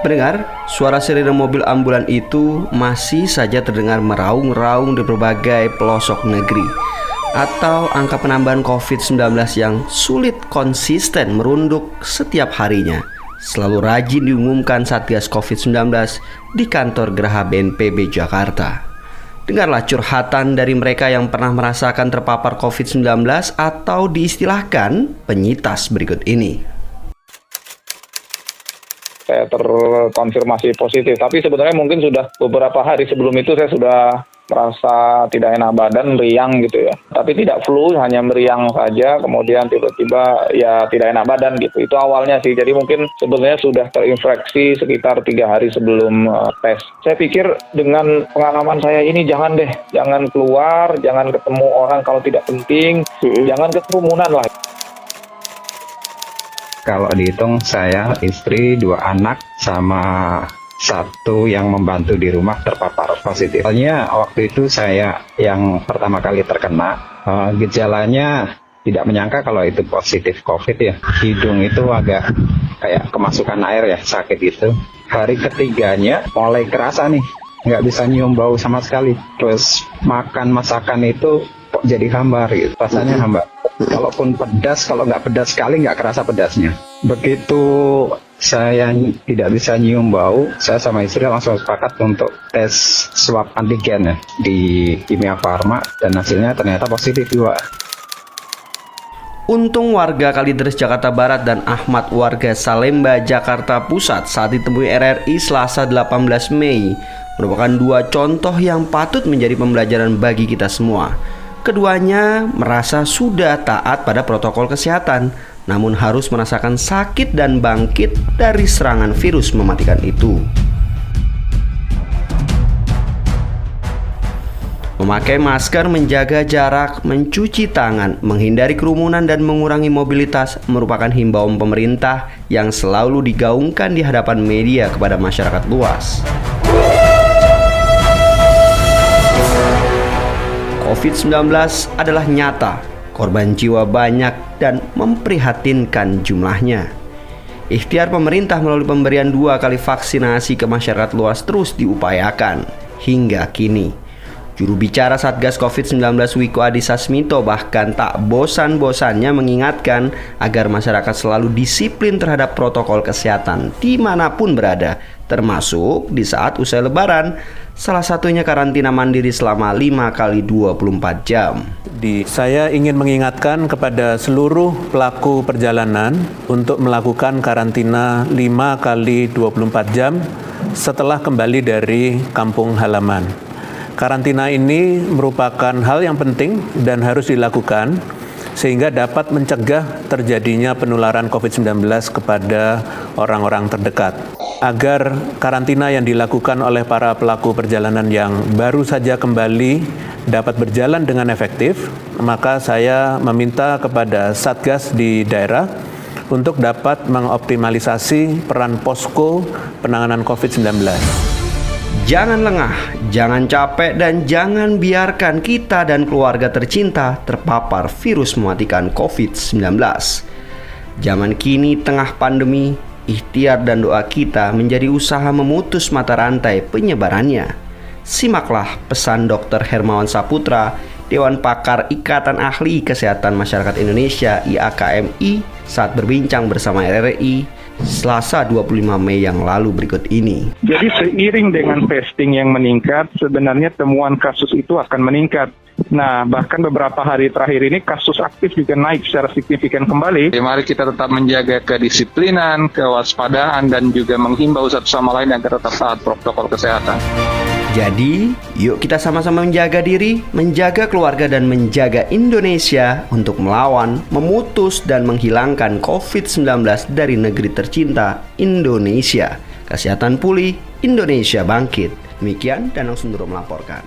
Pendengar, suara sirine mobil ambulan itu masih saja terdengar meraung-raung di berbagai pelosok negeri. Atau angka penambahan COVID-19 yang sulit konsisten merunduk setiap harinya selalu rajin diumumkan Satgas COVID-19 di kantor Geraha BNPB Jakarta. Dengarlah curhatan dari mereka yang pernah merasakan terpapar COVID-19 atau diistilahkan penyintas berikut ini. Saya terkonfirmasi positif, tapi sebenarnya mungkin sudah beberapa hari sebelum itu saya sudah merasa tidak enak badan, meriang gitu ya. Tapi tidak flu, hanya meriang saja, kemudian tiba-tiba ya tidak enak badan gitu. Itu awalnya sih, jadi mungkin sebenarnya sudah terinfeksi sekitar 3 hari sebelum tes. Saya pikir dengan pengalaman saya ini jangan keluar, jangan ketemu orang kalau tidak penting, jangan kerumunan lah. Kalau dihitung saya, istri, 2 anak, sama 1 yang membantu di rumah terpapar positif. Soalnya waktu itu saya yang pertama kali terkena, gejalanya tidak menyangka kalau itu positif COVID ya. Hidung itu agak kayak kemasukan air ya, sakit itu. Hari ketiganya mulai kerasa nih, nggak bisa nyium bau sama sekali. Terus makan masakan itu kok jadi hambar gitu, rasanya hambar. Kalaupun pedas, kalau nggak pedas sekali nggak kerasa pedasnya. Begitu saya tidak bisa nyium bau, saya sama istri langsung sepakat untuk tes swab antigen ya di Kimia Farma dan hasilnya ternyata positif juga. Untung warga Kalideres Jakarta Barat dan Ahmad warga Salemba Jakarta Pusat saat ditemui RRI Selasa 18 Mei merupakan 2 contoh yang patut menjadi pembelajaran bagi kita semua. Keduanya merasa sudah taat pada protokol kesehatan, namun harus merasakan sakit dan bangkit dari serangan virus mematikan itu. Memakai masker, menjaga jarak, mencuci tangan, menghindari kerumunan dan mengurangi mobilitas merupakan himbauan pemerintah yang selalu digaungkan di hadapan media kepada masyarakat luas. COVID-19 adalah nyata, korban jiwa banyak dan memprihatinkan jumlahnya. Ikhtiar pemerintah melalui pemberian 2 kali vaksinasi ke masyarakat luas terus diupayakan hingga kini. Juru bicara Satgas COVID-19 Wiko Adhisa Smito bahkan tak bosan-bosannya mengingatkan agar masyarakat selalu disiplin terhadap protokol kesehatan dimanapun berada, termasuk di saat usai lebaran, salah satunya karantina mandiri selama 5 kali 24 jam. Saya ingin mengingatkan kepada seluruh pelaku perjalanan untuk melakukan karantina 5 kali 24 jam setelah kembali dari kampung halaman. Karantina ini merupakan hal yang penting dan harus dilakukan sehingga dapat mencegah terjadinya penularan COVID-19 kepada orang-orang terdekat. Agar karantina yang dilakukan oleh para pelaku perjalanan yang baru saja kembali dapat berjalan dengan efektif, maka saya meminta kepada Satgas di daerah untuk dapat mengoptimalisasi peran posko penanganan COVID-19. Jangan lengah, jangan capek, dan jangan biarkan kita dan keluarga tercinta terpapar virus mematikan COVID-19. Zaman kini tengah pandemi, ikhtiar dan doa kita menjadi usaha memutus mata rantai penyebarannya. Simaklah pesan Dr. Hermawan Saputra, Dewan Pakar Ikatan Ahli Kesehatan Masyarakat Indonesia (IAKMI) saat berbincang bersama RRI Selasa 25 Mei yang lalu berikut ini. Jadi seiring dengan testing yang meningkat, sebenarnya temuan kasus itu akan meningkat. Nah, bahkan beberapa hari terakhir ini kasus aktif juga naik secara signifikan kembali. Mari kita tetap menjaga kedisiplinan, kewaspadaan, dan juga menghimbau satu sama lain agar tetap taat protokol kesehatan. Jadi, yuk kita sama-sama menjaga diri, menjaga keluarga, dan menjaga Indonesia untuk melawan, memutus, dan menghilangkan COVID-19 dari negeri tercinta, Indonesia. Kesehatan pulih, Indonesia bangkit. Demikian Danang Sundoro melaporkan.